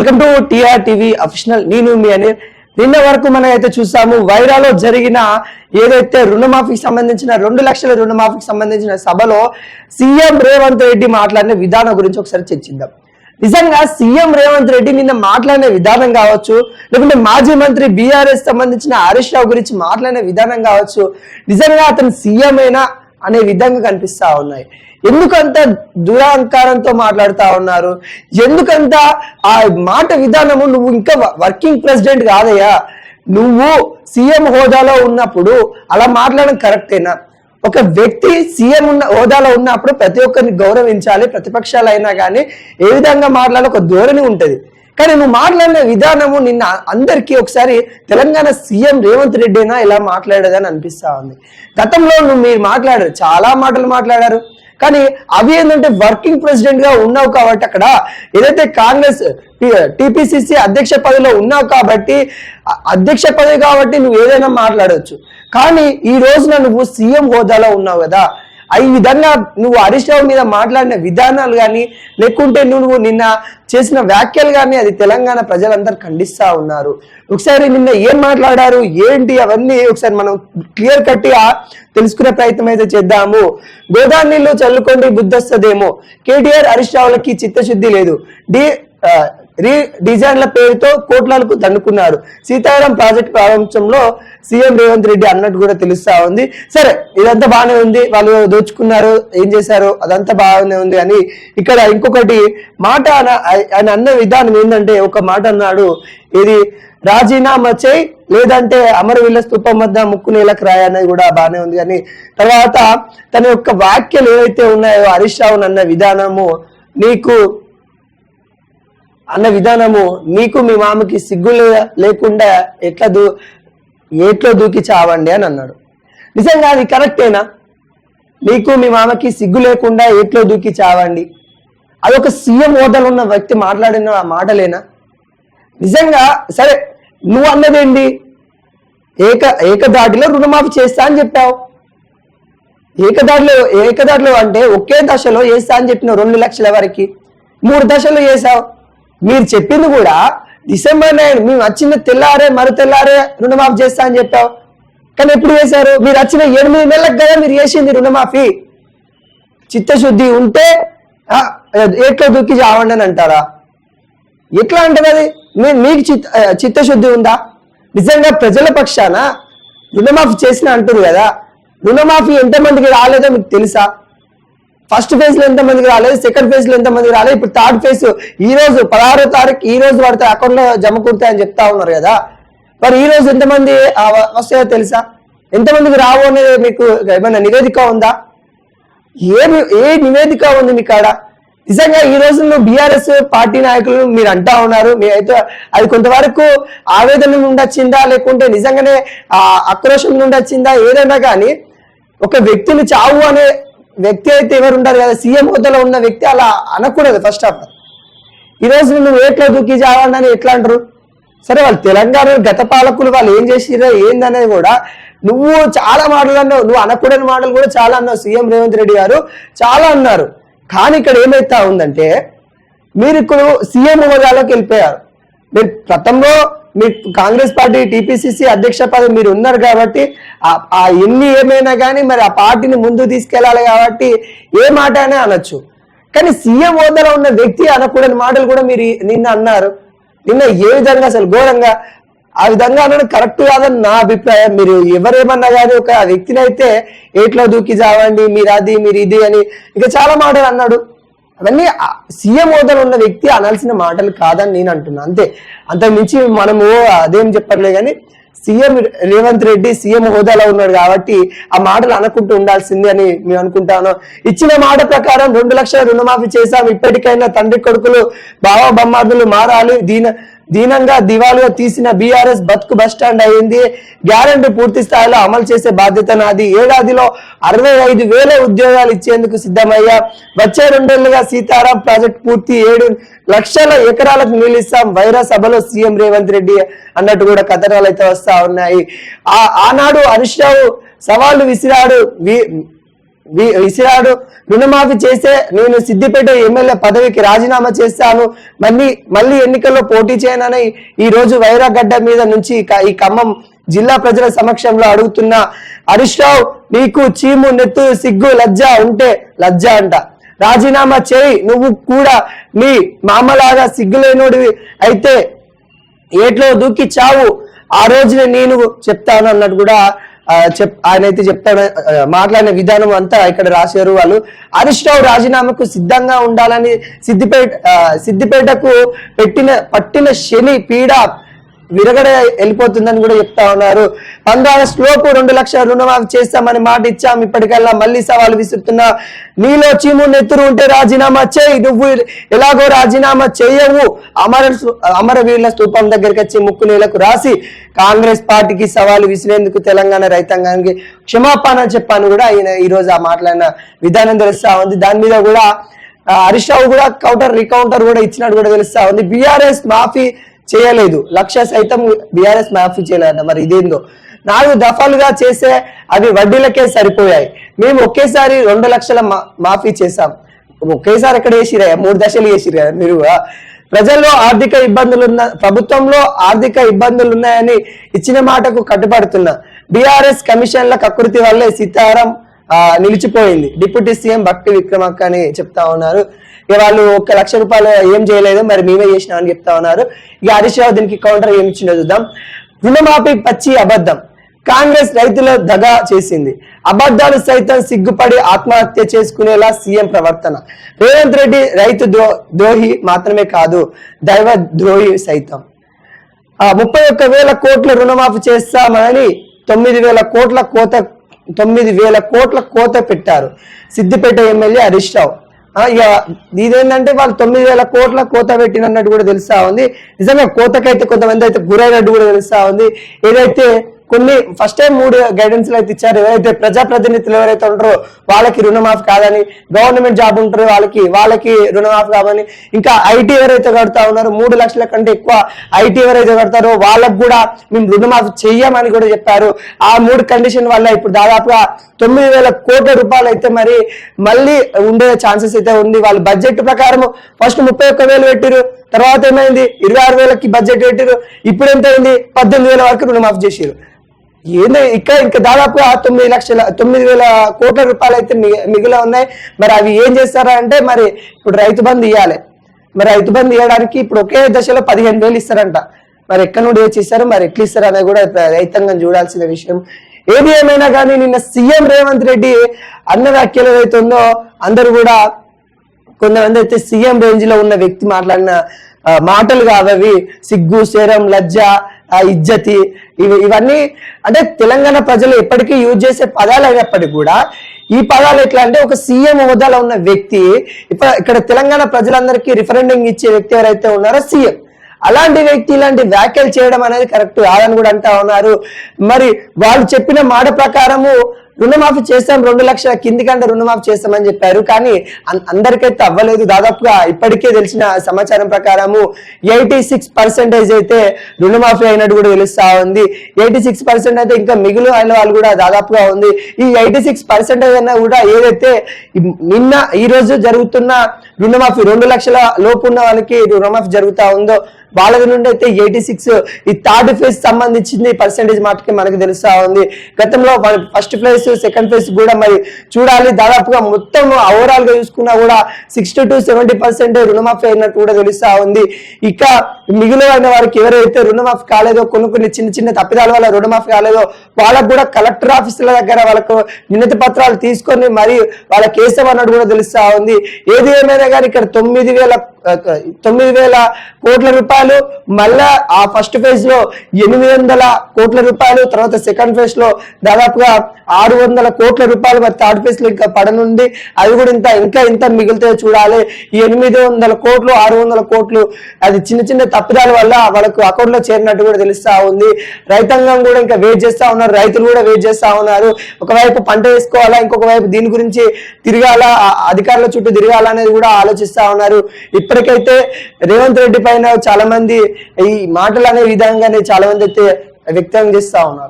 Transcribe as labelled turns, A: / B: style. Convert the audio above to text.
A: Welcome to TR TV official. నేను మీ అని నిన్న వరకు మనం అయితే చూసాము వైరాలో జరిగిన ఏదైతే రుణమాఫీకి సంబంధించిన 2 లక్షల రుణమాఫీకి సంబంధించిన సభలో సీఎం రేవంత్ రెడ్డి మాట్లాడిన విధానం గురించి ఒకసారి చర్చిద్దాం. నిజంగా సీఎం రేవంత్ రెడ్డి నిన్న మాట్లాడిన విధానం కావచ్చు, లేకుంటే మాజీ మంత్రి బీఆర్ఎస్ సంబంధించిన హరీష్ రావు గురించి మాట్లాడిన విధానం కావచ్చు, నిజంగా అతను సీఎం అయినా అనే విధంగా కనిపిస్తా ఉన్నాయి. ఎందుకంత దురహంకారంతో మాట్లాడుతా ఉన్నారు? ఎందుకంత ఆ మాట విధానము? నువ్వు ఇంకా వర్కింగ్ ప్రెసిడెంట్ కాదయ్యా, నువ్వు సీఎం హోదాలో ఉన్నప్పుడు అలా మాట్లాడడం కరెక్టేనా? ఒక వ్యక్తి సీఎం ఉన్న హోదాలో ఉన్నప్పుడు ప్రతి ఒక్కరిని గౌరవించాలి. ప్రతిపక్షాలు అయినా కానీ ఏ విధంగా మాట్లాడాలి ఒక ధోరణి ఉంటుంది. కానీ నువ్వు మాట్లాడిన విధానము నిన్న అందరికీ ఒకసారి తెలంగాణ సీఎం రేవంత్ రెడ్డి అయినా ఇలా మాట్లాడేదని అనిపిస్తా ఉంది. గతంలో మీరు మాట్లాడారు, చాలా మాటలు మాట్లాడారు, కానీ అవి ఏంటంటే వర్కింగ్ ప్రెసిడెంట్ గా ఉన్నావు కాబట్టి అక్కడ ఏదైతే కాంగ్రెస్ టిపిసిసి అధ్యక్ష పదవిలో ఉన్నావు కాబట్టి అధ్యక్ష పదవి కాబట్టి నువ్వు ఏదైనా మాట్లాడవచ్చు. కానీ ఈ రోజున నువ్వు సీఎం హోదాలో ఉన్నావు కదా, ఈ విధంగా నువ్వు హరీష్ రావు మీద మాట్లాడిన విధానాలు కానీ లేకుంటే నువ్వు నిన్న చేసిన వ్యాఖ్యలు కానీ అది తెలంగాణ ప్రజలందరూ ఖండిస్తా ఉన్నారు. ఒకసారి నిన్న ఏం మాట్లాడారు ఏంటి అవన్నీ ఒకసారి మనం క్లియర్ కట్టిగా తెలుసుకునే ప్రయత్నం అయితే చేద్దాము. గోదావరి నీళ్లు చల్లుకోండి బుద్ధొస్తదేమో, కేటీఆర్ హరీష్ రావులకి చిత్తశుద్ధి లేదు, డిజైన్ల పేరుతో కోట్లకు దండుకున్నారు, సీతారాం ప్రాజెక్ట్ ప్రారంభంలో సీఎం రేవంత్ రెడ్డి అన్నట్టు కూడా తెలుస్తా ఉంది. సరే, ఇదంతా బాగానే ఉంది, వాళ్ళు దోచుకున్నారు, ఏం చేశారు, అదంతా బాగానే ఉంది అని ఇక్కడ ఇంకొకటి మాట ఆయన అన్న విధానం ఏంటంటే, ఒక మాట అన్నాడు, ఇది రాజీనామా చేయి లేదంటే అమరవీళ్ళ స్తూపం వద్ద ముక్కు నేలకు రాయి అనేది కూడా బాగానే ఉంది. అని తర్వాత తన యొక్క వ్యాఖ్యలు ఏవైతే ఉన్నాయో హరీష్ రావు అన్న విధానము, నీకు మీ మామకి సిగ్గు లేకుండా ఏట్లో దూకి చావండి అని అన్నాడు. నిజంగా అది కరెక్టేనా? నీకు మీ మామకి సిగ్గు లేకుండా ఏట్లో దూకి చావండి, అదొక సీఎం హోదాలో ఉన్న వ్యక్తి మాట్లాడిన మాటలేనా? నిజంగా సరే, నువ్వు అన్నదేంటి, ఏకదాటిలో రుణమాఫీ చేస్తా అని చెప్పావు. ఏకదాటిలో అంటే ఒకే దశలో చేస్తా అని చెప్పినావు, 2 లక్షల వరకు 3 దశల్లో చేసావు. మీరు చెప్పింది కూడా డిసెంబర్ 9 మేము వచ్చిన మరు తెల్లారే రుణమాఫీ చేస్తా అని చెప్పావు. కానీ ఎప్పుడు చేశారు? మీరు వచ్చిన 8 నెలలకు కదా మీరు చేసింది రుణమాఫీ. చిత్తశుద్ధి ఉంటే ఎట్లా దూకి చావండి అని అంటారా? ఎట్లా అంటారు అది? మీకు చిత్తశుద్ధి ఉందా? నిజంగా ప్రజల పక్షాన రుణమాఫీ చేసిన అంటారు కదా, రుణమాఫీ ఎంతమందికి రాలేదో మీకు తెలుసా? ఫస్ట్ ఫేజ్ లో ఎంతమందికి రాలేదు, సెకండ్ ఫేజ్ లో ఎంతమందికి రాలేదు, ఇప్పుడు థర్డ్ ఫేజ్ ఈ రోజు 16వ తారీఖు ఈ రోజు పడితే అకౌంట్ లో జమ కుడతాయని చెప్తా ఉన్నారు కదా. మరి ఈ రోజు ఎంతమంది వస్తాయో తెలుసా? ఎంతమందికి రావు అనేది మీకు ఏమైనా నివేదిక ఉందా? ఏ నివేదిక ఉంది మీ కాడ? నిజంగా ఈ రోజు బీఆర్ఎస్ పార్టీ నాయకులు మీరు అంటా ఉన్నారు, మీరైతే అది కొంతవరకు ఆవేదన నుండి వచ్చిందా లేకుంటే నిజంగానే ఆక్రోషం నుండి వచ్చిందా, ఏదైనా కానీ ఒక వ్యక్తిని చావు అనే వ్యక్తి అయితే ఎవరు ఉంటారు కదా, సీఎం హోదాలో ఉన్న వ్యక్తి అలా అనకూడదు. ఫస్ట్ ఆఫ్ ఆల్ ఈ రోజు నువ్వు ఏట్లో దూకి చావండి అని ఎట్లా అంటారు? సరే, వాళ్ళు తెలంగాణ గత పాలకులు వాళ్ళు ఏం చేసిరో ఏందనేది కూడా నువ్వు చాలా మాటలు అన్నావు, నువ్వు అనకూడని మాటలు కూడా చాలా అన్నావు. సీఎం రేవంత్ రెడ్డి గారు చాలా అన్నారు. కానీ ఇక్కడ ఏమైతా ఉందంటే, మీరు ఇప్పుడు సీఎం హోదాలోకి వెళ్ళిపోయారు. మీరు గతంలో మీ కాంగ్రెస్ పార్టీ టిపిసిసి అధ్యక్ష పదవి మీరు ఉన్నారు కాబట్టి ఎన్ని ఏమైనా కానీ మరి ఆ పార్టీని ముందు తీసుకెళ్లాలి కాబట్టి ఏ మాట అయినా అనొచ్చు. కానీ సీఎం హోదాలో ఉన్న వ్యక్తి అనకూడని మాటలు కూడా మీరు నిన్న అన్నారు. నిన్న ఏ విధంగా అసలు ఘోరంగా ఆ విధంగా అనడం కరెక్ట్ కాదని నా అభిప్రాయం. మీరు ఎవరేమన్నా కానీ ఒక వ్యక్తిని అయితే ఏట్లో దూకి చావండి, మీరు అది మీరు ఇది అని ఇక చాలా మాటలు అన్నాడు. అవన్నీ సీఎం హోదాలో ఉన్న వ్యక్తి అనాల్సిన మాటలు కాదని నేను అంటున్నా, అంతే. అంతకు మించి మనము అదేం చెప్పర్లే. కానీ సీఎం రేవంత్ రెడ్డి సీఎం హోదాలో ఉన్నాడు కాబట్టి ఆ మాటలు అనుకుంటూ ఉండాల్సింది అని మేము అనుకుంటాను. ఇచ్చిన మాట ప్రకారం 2 లక్షల రుణమాఫీ చేశాం. ఇప్పటికైనా తండ్రి కొడుకులు బావ బొమ్మార్దులు మారాలి. దీనంగా దివాళిగా తీసిన బీఆర్ఎస్ బతుకు బస్టాండ్ అయింది. గ్యారెంటీ పూర్తి స్థాయిలో అమలు చేసే బాధ్యత నాది. ఏడాదిలో 65,000 ఉద్యోగాలు ఇచ్చేందుకు సిద్ధమయ్యా. వచ్చే 2 ఏళ్లుగా సీతారాం ప్రాజెక్ట్ పూర్తి, 7 లక్షల ఎకరాలకు నిలిస్తాం. వైరా సభలో సీఎం రేవంత్ రెడ్డి అన్నట్టు కూడా కథనాలు అయితే వస్తా ఉన్నాయి. ఆనాడు హరీష్ రావు సవాళ్లు విసిరాడు, విసిరాడు. రుణమాఫీ చేస్తే నేను సిద్దిపేట ఎమ్మెల్యే పదవికి రాజీనామా చేస్తాను, మళ్ళీ ఎన్నికల్లో పోటీ చేయనని ఈ రోజు వైరాగడ్డ మీద నుంచి ఈ ఖమ్మం జిల్లా ప్రజల సమక్షంలో అడుగుతున్న హరీష్ రావు, నీకు చీము నెత్తు సిగ్గు లజ్జ ఉంటే లజ్జ అంట రాజీనామా చేయి. నువ్వు కూడా నీ మామలాగా సిగ్గులేనోడివి అయితే ఏట్లో దూకి చావు, ఆ రోజునే నేను చెప్తాను అన్నట్టు కూడా ఆయన అయితే చెప్తాడు. మాట్లాడిన విధానం అంతా ఇక్కడ రాశారు వాళ్ళు. హరీష్ రావు రాజీనామాకు సిద్ధంగా ఉండాలని సిద్దిపేటకు పట్టిన శని పీడ విరగడ వెళ్ళిపోతుందని కూడా చెప్తా ఉన్నారు. 15 ఆగస్టు లోపు 2 లక్షల రుణమాఫీ చేస్తామని మాట ఇచ్చాం, ఇప్పటికల్లా మళ్ళీ సవాలు విసురుతున్నా. నీలో చీము నెత్తురు ఉంటే రాజీనామా చేయి, నువ్వు ఎలాగో రాజీనామా చేయవు. అమరవీరుల స్తూపం దగ్గరికి వచ్చి ముక్కు నీళ్లకు రాసి కాంగ్రెస్ పార్టీకి సవాలు విసిరేందుకు తెలంగాణ రైతాంగానికి క్షమాపణ చెప్పాను కూడా ఆయన ఈ రోజు ఆ మాట్లాడిన విధానం తెలుస్తా ఉంది. దాని మీద కూడా హరీష్ రావు కూడా రికౌంటర్ కూడా ఇచ్చినట్టు కూడా తెలుస్తా ఉంది. బీఆర్ఎస్ మాఫీ చేయలేదు, 1 లక్ష సైతం బీఆర్ఎస్ మాఫీ చేయలేదంట. మరి ఇదేందో 4 దఫాలుగా చేసే అవి వడ్డీలకే సరిపోయాయి. మేము ఒకేసారి 2 లక్షల మాఫీ చేశాం. ఒకేసారి ఎక్కడ చేసిరా, 3 దశలు చేసిరా మీరు. ప్రజల్లో ఆర్థిక ప్రభుత్వంలో ఆర్థిక ఇబ్బందులు ఉన్నాయని ఇచ్చిన మాటకు కట్టుబడుతున్నా. బీఆర్ఎస్ కమిషన్ల కకృతి వల్లే సీతారాం నిలిచిపోయింది. డిప్యూటీ సీఎం భక్తి విక్రమార్క అని చెప్తా ఉన్నారు. ఇక వాళ్ళు 1 లక్ష రూపాయలు ఏం చేయలేదు, మరి మేమే చేసినాం అని చెప్తా ఉన్నారు. ఇక హరీష్ రావు దీనికి కౌంటర్ ఏమి ఇచ్చిందో చూద్దాం. రుణమాఫీ పచ్చి అబద్ధం, కాంగ్రెస్ రైతుల దగా చేసింది. అబద్ధాలు సైతం సిగ్గుపడి ఆత్మహత్య చేసుకునేలా సీఎం ప్రవర్తన. రేవంత్ రెడ్డి రైతు ద్రోహి మాత్రమే కాదు, దైవ ద్రోహి సైతం. 31,000 కోట్ల రుణమాఫీ చేస్తామని 9,000 కోట్ల కోత పెట్టారు సిద్దిపేట ఎమ్మెల్యే హరీష్ రావు. ఇక ఇదేంటంటే వాళ్ళు 9,000 కోట్ల కోత పెట్టినట్టు కూడా తెలుస్తా ఉంది. నిజంగా కోతకైతే కొంతమంది అయితే గురైనట్టు కూడా తెలుస్తా ఉంది. ఏదైతే కొన్ని ఫస్ట్ టైం 3 గైడెన్స్ అయితే ఇచ్చారు. ఎవరైతే ప్రజాప్రతినిధులు ఎవరైతే ఉంటారో వాళ్ళకి రుణమాఫీ కాదని, గవర్నమెంట్ జాబ్ ఉంటారో వాళ్ళకి రుణమాఫీ కాదని, ఇంకా ఐటీ ఎవరైతే కడతా ఉన్నారో 3 లక్షల కంటే ఎక్కువ ఐటీ ఎవరైతే కడతారో వాళ్ళకు కూడా మేము రుణమాఫీ చెయ్యమని కూడా చెప్పారు. ఆ 3 కండిషన్ వల్ల ఇప్పుడు దాదాపుగా 9,000 కోట్ల రూపాయలు అయితే మరి మళ్ళీ ఉండే ఛాన్సెస్ అయితే ఉంది. వాళ్ళ బడ్జెట్ ప్రకారం ఫస్ట్ 31,000 పెట్టిరు, తర్వాత ఏమైంది 26,000కి బడ్జెట్ పెట్టిరు, ఇప్పుడు ఎంత అయింది 18,000 వరకు రుణమాఫీ చేసిరు. ఏంది ఇంకా దాదాపుగా 9,000 కోట్ల రూపాయలు అయితే మిగిలి ఉన్నాయి. మరి అవి ఏం చేస్తారా అంటే మరి ఇప్పుడు రైతు బంధు ఇవ్వాలి. మరి రైతు బంధు ఇవ్వడానికి ఇప్పుడు ఒకే దశలో 15,000 ఇస్తారంట. మరి ఎక్కడి నుండి ఏం చేస్తారు, మరి ఎట్లా ఇస్తారు అనేది కూడా రైతాంగం చూడాల్సిన విషయం. ఏది ఏమైనా కానీ నిన్న సీఎం రేవంత్ రెడ్డి అన్న వ్యాఖ్యలు ఏదైతే ఉందో అందరూ కూడా కొంతమంది అయితే సీఎం రేంజ్ లో ఉన్న వ్యక్తి మాట్లాడిన మాటలు కావవి సిగ్గు, శరం, లజ్జ, ఇజ్జతి ఇవన్నీ అంటే తెలంగాణ ప్రజలు ఎప్పటికీ యూజ్ చేసే పదాలు అయినప్పటికీ కూడా ఈ పదాలు ఎట్లా అంటే ఒక సీఎం హోదాలో ఉన్న వ్యక్తి ఇక్కడ తెలంగాణ ప్రజలందరికీ రిఫరెండింగ్ ఇచ్చే వ్యక్తి ఎవరైతే ఉన్నారో సీఎం, అలాంటి వ్యక్తి ఇలాంటి వ్యాఖ్యలు చేయడం అనేది కరెక్ట్ కాదని కూడా అంటా ఉన్నారు. మరి వాళ్ళు చెప్పిన మాట ప్రకారము రుణమాఫీ చేస్తాం, 2 లక్షల కిందికంటే రుణమాఫీ చేస్తామని చెప్పారు. కానీ అందరికైతే అవ్వలేదు. దాదాపుగా ఇప్పటికే తెలిసిన సమాచారం ప్రకారము 86% అయితే రుణమాఫీ అయినట్టు కూడా తెలుస్తా ఉంది. 86% అయితే ఇంకా మిగులు అయిన వాళ్ళు కూడా దాదాపుగా ఉంది. ఈ 86% అయినా కూడా ఏదైతే నిన్న ఈ రోజు జరుగుతున్న రుణమాఫీ 2 లక్షల లోపు ఉన్న వాళ్ళకి రుణమాఫీ జరుగుతా ఉందో వాళ్ళ నుండి అయితే 86 ఈ థర్డ్ ఫేజ్ సంబంధించింది పర్సెంటేజ్ మాటకి మనకు తెలుస్తా ఉంది. గతంలో ఫస్ట్ ఫేజ్ సెకండ్ ఫేజ్ కూడా మరి చూడాలి. దాదాపుగా మొత్తం ఓవరాల్ గా చూసుకున్నా కూడా 60 to 70% రుణమాఫీ అయినట్టు కూడా తెలుస్తా ఉంది. ఇక మిగిలిన వారికి ఎవరైతే రుణమాఫీ కాలేదో, కొన్ని చిన్న తప్పిదాల వల్ల రుణమాఫీ కాలేదో వాళ్ళకు కూడా కలెక్టర్ ఆఫీసుల దగ్గర వాళ్ళకు వినతి పత్రాలు తీసుకొని మరి వాళ్ళ కేసు అన్నట్టు కూడా తెలుస్తా ఉంది. ఏది ఏమైనా కానీ ఇక్కడ 9,000 కోట్ల రూపాయలు, మళ్ళా ఆ ఫస్ట్ ఫేజ్ లో 800 కోట్ల రూపాయలు, తర్వాత సెకండ్ ఫేజ్ లో దాదాపుగా 600 కోట్ల రూపాయలు, మరి థర్డ్ ఫేజ్ లో ఇంకా పడనుంది. అది కూడా ఇంత మిగిలితే చూడాలి. ఈ 800 కోట్లు 600 కోట్లు అది చిన్న తప్పిదాల వల్ల వాళ్ళకు అకౌంట్ లో చేరినట్టు కూడా తెలుస్తా ఉంది. రైతాంగం కూడా ఇంకా వెయిట్ చేస్తా ఉన్నారు, రైతులు కూడా వెయిట్ చేస్తా ఉన్నారు. ఒకవైపు పంట వేసుకోవాలా, ఇంకొక వైపు దీని గురించి తిరగాలా, అధికారుల చుట్టూ తిరగాలా అనేది కూడా ఆలోచిస్తా ఉన్నారు. ఇప్పటికైతే రేవంత్ రెడ్డి పైన చాలా మంది ఈ మాటలు అనే విధంగానే చాలా మంది అయితే వ్యక్తం చేస్తా ఉన్నారు.